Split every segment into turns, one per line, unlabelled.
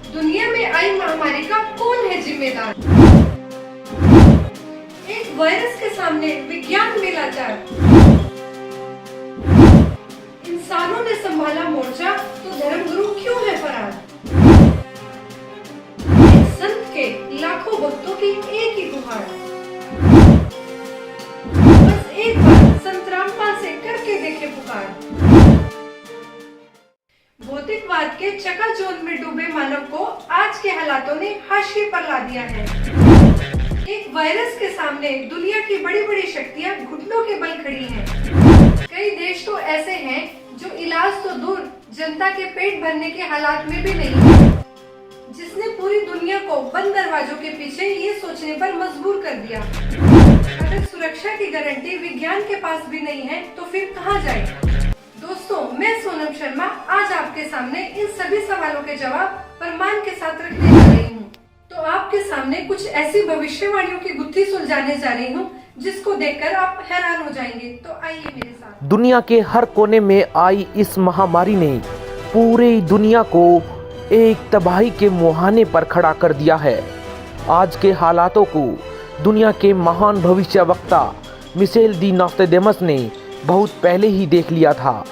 दुनिया में आई महामारी का कौन है जिम्मेदार? एक वायरस के सामने विज्ञान में लाचार। इंसानों ने संभाला मोर्चा तो धर्मगुरु क्यों है फरार? एक संत के लाखों भक्तों की एक ही गुहार। बस एक बार संत रामपाल से करके देखे पुकार। भौतिकवाद के चकाचौंध में डूबे मानव को आज के हालातों ने हाशिए पर ला दिया है। एक वायरस के सामने दुनिया की बड़ी बड़ी शक्तियां घुटनों के बल खड़ी हैं। कई देश तो ऐसे हैं जो इलाज तो दूर जनता के पेट भरने के हालात में भी नहीं है, जिसने पूरी दुनिया को बंद दरवाजों के पीछे ये सोचने पर मजबूर कर दिया। अगर सुरक्षा की गारंटी विज्ञान के पास भी नहीं है तो फिर कहाँ जाए? दोस्तों, मैं सोनम शर्मा आज आपके सामने इन सभी सवालों के जवाब प्रमाण के साथ रखने जा रही हूँ। तो आपके सामने कुछ ऐसी भविष्यवाणियों की गुत्थी सुलझाने जा रही हूँ जिसको देखकर आप हैरान हो जाएंगे। तो आइए मेरे साथ।
दुनिया के हर कोने में आई इस महामारी ने पूरी दुनिया को एक तबाही के मुहाने पर खड़ा कर दिया है। आज के हालातों को दुनिया के महान भविष्यवक्ता मिशेल दी नोस्ट्राडामस ने बहुत पहले ही देख लिया था।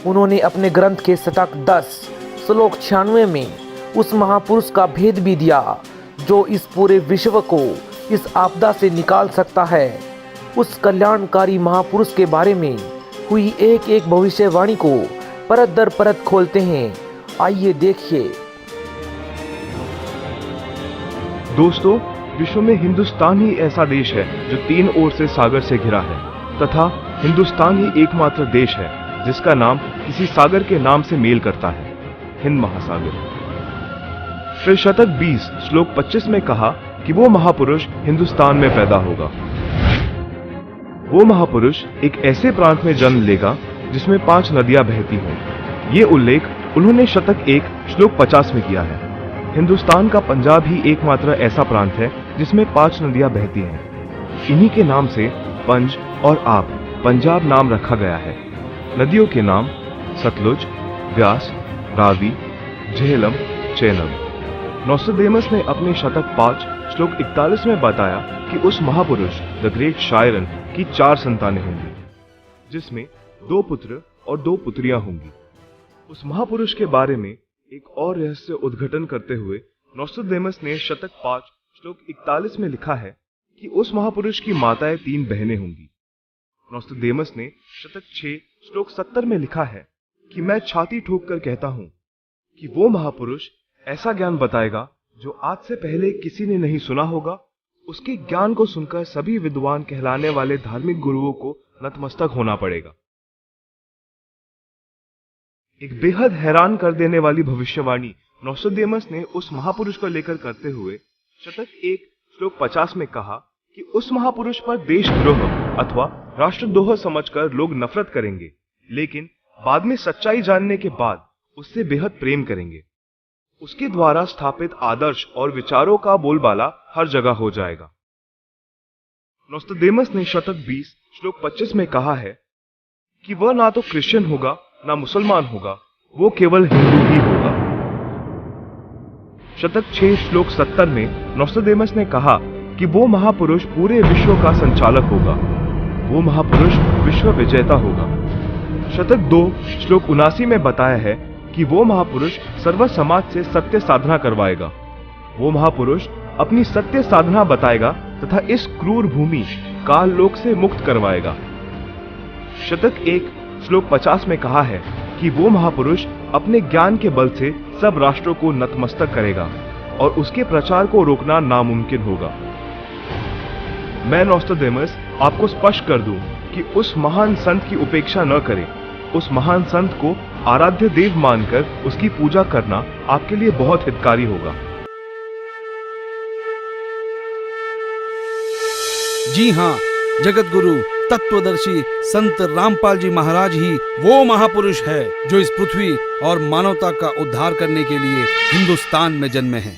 उन्होंने अपने ग्रंथ के शतक 10 श्लोक 96 में उस महापुरुष का भेद भी दिया जो इस पूरे विश्व को इस आपदा से निकाल सकता है। उस कल्याणकारी महापुरुष के बारे में हुई एक एक भविष्यवाणी को परत दर परत खोलते हैं। आइए देखिए।
दोस्तों, विश्व में हिंदुस्तान ही ऐसा देश है जो 3 ओर से सागर से घिरा है तथा हिंदुस्तान ही एकमात्र देश है जिसका नाम किसी सागर के नाम से मेल करता है, हिंद महासागर। फिर शतक 20 श्लोक 25 में कहा कि वो महापुरुष हिंदुस्तान में पैदा होगा। वो महापुरुष एक ऐसे प्रांत में जन्म लेगा जिसमें 5 नदियां बहती हों। ये उल्लेख उन्होंने शतक 1 श्लोक 50 में किया है। हिंदुस्तान का पंजाब ही एकमात्र ऐसा प्रांत है जिसमें 5 नदियां बहती हैं। इन्हीं के नाम से पंज और आप पंजाब नाम रखा गया है। नदियों के नाम सतलुज, व्यास, रावी, झेलम, चेनाब। नोस्ट्राडामस ने अपने शतक 5 श्लोक 41 में बताया कि उस महापुरुष द ग्रेट शायरन की 4 संतानें होंगी, जिसमें 2 पुत्र और 2 पुत्रियां होंगी। उस महापुरुष के बारे में एक और रहस्य उद्घाटन करते हुए नोस्ट्राडामस ने शतक 5 श्लोक 41 में लिखा है कि उस महापुरुष की माताएं 3 बहनें होंगी। नोस्ट्राडामस ने शतक 6 श्लोक 70 में लिखा है कि मैं छाती ठोक कर कहता हूं कि वो महापुरुष ऐसा ज्ञान बताएगा जो आज से पहले किसी ने नहीं सुना होगा। उसके ज्ञान को सुनकर सभी विद्वान कहलाने वाले धार्मिक गुरुओं को नतमस्तक होना पड़ेगा। एक बेहद हैरान कर देने वाली भविष्यवाणी नोस्ट्राडामस ने उस महापुरुष को लेकर करते हुए शतक 1 श्लोक 50 में कहा कि उस महापुरुष पर देशद्रोह अथवा राष्ट्रद्रोह समझकर लोग नफरत करेंगे, लेकिन बाद में सच्चाई जानने के बाद उससे बेहद प्रेम करेंगे। उसके द्वारा स्थापित आदर्श और विचारों का बोलबाला हर जगह हो जाएगा। नोस्ट्राडामस ने शतक 20 श्लोक 25 में कहा है कि वह ना तो क्रिश्चियन होगा ना मुसलमान होगा, वो केवल हिंदू ही होगा। शतक 6 श्लोक 70 में नोस्ट्राडामस ने कहा कि वो महापुरुष पूरे विश्व का संचालक होगा। वो महापुरुष विश्व विजेता होगा। शतक 2 श्लोक 79 में बताया है कि वो महापुरुष सर्व समाज से सत्य साधना करवाएगा। वो महापुरुष अपनी सत्य साधना बताएगा तथा इस क्रूर भूमि काल लोक से मुक्त करवाएगा। शतक 1 श्लोक 50 में कहा है कि वो महापुरुष अपने ज्ञान के बल से सब राष्ट्रों को नतमस्तक करेगा और उसके प्रचार को रोकना नामुमकिन होगा। मैं नोस्ट्राडामस आपको स्पष्ट कर दूं कि उस महान संत की उपेक्षा न करें। उस महान संत को आराध्य देव मानकर उसकी पूजा करना आपके लिए बहुत हितकारी होगा।
जी हाँ, जगत गुरु तत्वदर्शी संत रामपाल जी महाराज ही वो महापुरुष है जो इस पृथ्वी और मानवता का उद्धार करने के लिए हिंदुस्तान में जन्मे हैं।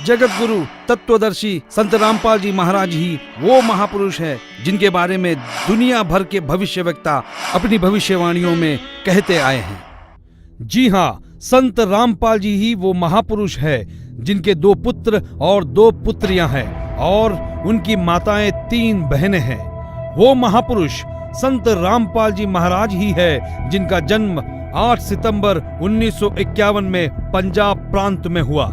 जगत गुरु तत्वदर्शी संत रामपाल जी महाराज ही वो महापुरुष है जिनके बारे में दुनिया भर के भविष्यवक्ता अपनी भविष्यवाणियों में कहते आए हैं। जी हाँ, संत रामपाल जी ही वो महापुरुष है जिनके 2 पुत्र और 2 पुत्रियां हैं और उनकी माताएं 3 बहनें हैं। वो महापुरुष संत रामपाल जी महाराज ही है जिनका जन्म 8 सितंबर 1951 में पंजाब प्रांत में हुआ।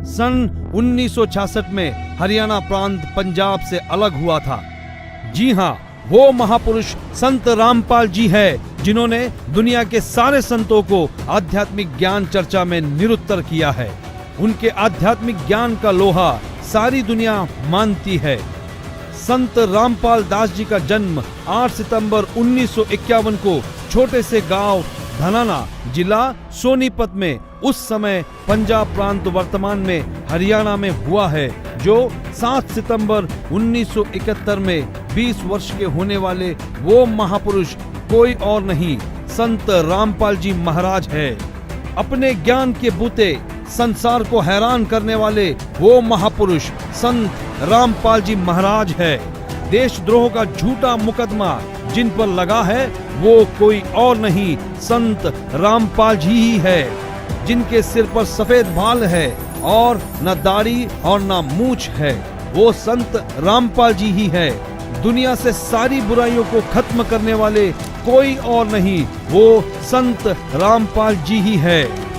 सन 1966 में हरियाणा प्रांत पंजाब से अलग हुआ था। जी हाँ, वो महापुरुष संत रामपाल जी है जिन्होंने दुनिया के सारे संतों को आध्यात्मिक ज्ञान चर्चा में निरुत्तर किया है। उनके आध्यात्मिक ज्ञान का लोहा सारी दुनिया मानती है। संत रामपाल दास जी का जन्म 8 सितंबर 1951 को छोटे से गांव धनाना, जिला सोनीपत में, उस समय पंजाब प्रांत वर्तमान में हरियाणा में हुआ है, जो 7 सितंबर 1971 में 20 वर्ष के होने वाले वो महापुरुष कोई और नहीं, संत रामपाल जी महाराज है। अपने ज्ञान के बूते संसार को हैरान करने वाले वो महापुरुष संत रामपाल जी महाराज है। देशद्रोह का झूठा मुकदमा जिन पर लगा है वो कोई और नहीं, संत रामपाल जी ही है, जिनके सिर पर सफेद बाल है और न दाढ़ी और न मूछ है। वो संत रामपाल जी ही है। दुनिया से सारी बुराइयों को खत्म करने वाले कोई और नहीं, वो संत रामपाल जी ही है।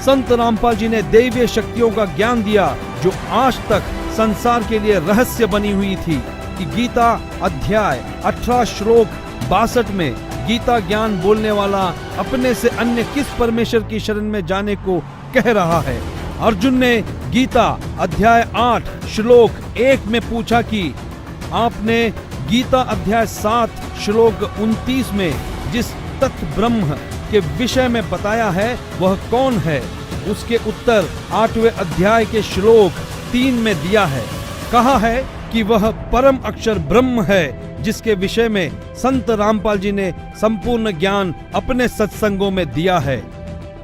संत रामपाल जी ने दैवीय शक्तियों का ज्ञान दिया जो आज तक संसार के लिए रहस्य बनी हुई थी कि गीता अध्याय 18 श्लोक 62 में गीता ज्ञान बोलने वाला अपने से अन्य किस परमेश्वर की शरण में जाने को कह रहा है। अर्जुन ने गीता अध्याय 8 श्लोक 1 में पूछा कि आपने गीता अध्याय 7 श्लोक 29 में जिस तत्व ब्रह्म के विषय में बताया है वह कौन है। उसके उत्तर 8वें अध्याय के श्लोक 3 में दिया है। कहा है कि वह परम अक्षर ब्रह्म है जिसके विषय में संत रामपाल जी ने संपूर्ण ज्ञान अपने सत्संगों में दिया है।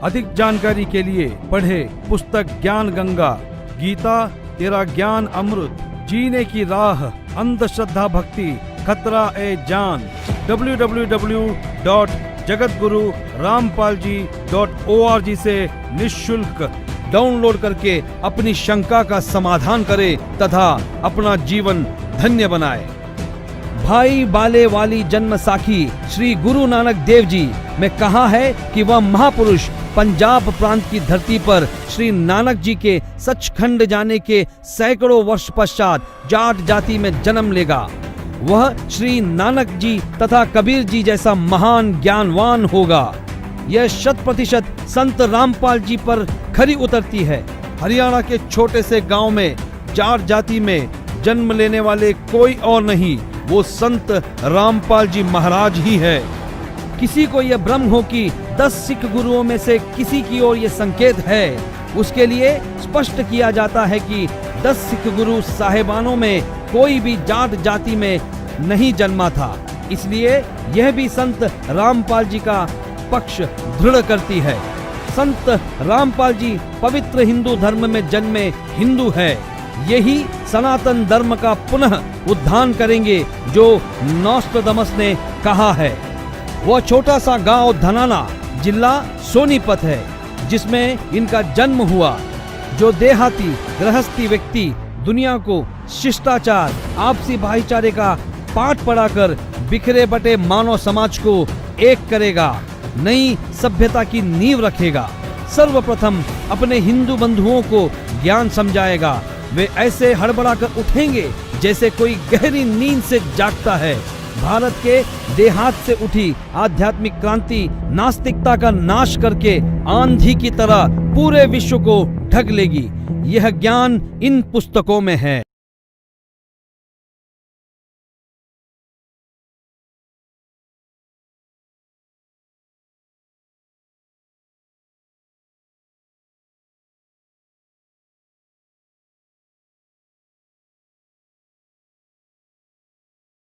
अधिक जानकारी के लिए पढ़े पुस्तक ज्ञान गंगा, गीता तेरा ज्ञान अमृत, जीने की राह, अंधश्रद्धा भक्ति, खतरा ए जान। www.jagatgururampalji.org से निःशुल्क डाउनलोड करके अपनी शंका का समाधान करें तथा अपना जीवन धन्य बनाए। भाई बाले वाली जन्म साखी श्री गुरु नानक देव जी में कहा है कि वह महापुरुष पंजाब प्रांत की धरती पर श्री नानक जी के सचखंड जाने के सैकड़ों वर्ष पश्चात जाट जाति में जन्म लेगा। वह श्री नानक जी तथा कबीर जी जैसा महान ज्ञानवान होगा। यह 100% संत रामपाल जी पर खरी उतरती है। हरियाणा के छोटे से गांव में जाट जाति में जन्म लेने वाले कोई और नहीं, वो संत रामपाल जी महाराज ही है। किसी को यह भ्रम हो कि 10 सिख गुरुओं में से किसी की ओर यह संकेत है, उसके लिए स्पष्ट किया जाता है कि 10 सिख गुरु साहेबानों में कोई भी जाट जाति में नहीं जन्मा था। इसलिए यह भी संत रामपाल जी का पक्ष दृढ़ करती है। संत रामपाल जी पवित्र हिंदू धर्म में जन्मे हिंदू है। यही सनातन धर्म का पुनः उद्धार करेंगे जो नोस्ट्राडामस ने कहा है। वह छोटा सा गांव धनाना, जिला सोनीपत है, जिसमें इनका जन्म हुआ। जो देहाती गृहस्थी व्यक्ति दुनिया को शिष्टाचार, आपसी भाईचारे का पाठ पढ़ाकर बिखरे बटे मानव समाज को एक करेगा, नई सभ्यता की नींव रखेगा। सर्वप्रथम अपने हिंदू बंधुओं को ज्ञान समझाएगा। वे ऐसे हड़बड़ाकर उठेंगे जैसे कोई गहरी नींद से जागता है। भारत के देहात से उठी आध्यात्मिक क्रांति नास्तिकता का नाश करके आंधी की तरह पूरे विश्व को ढक लेगी। यह ज्ञान इन पुस्तकों में है।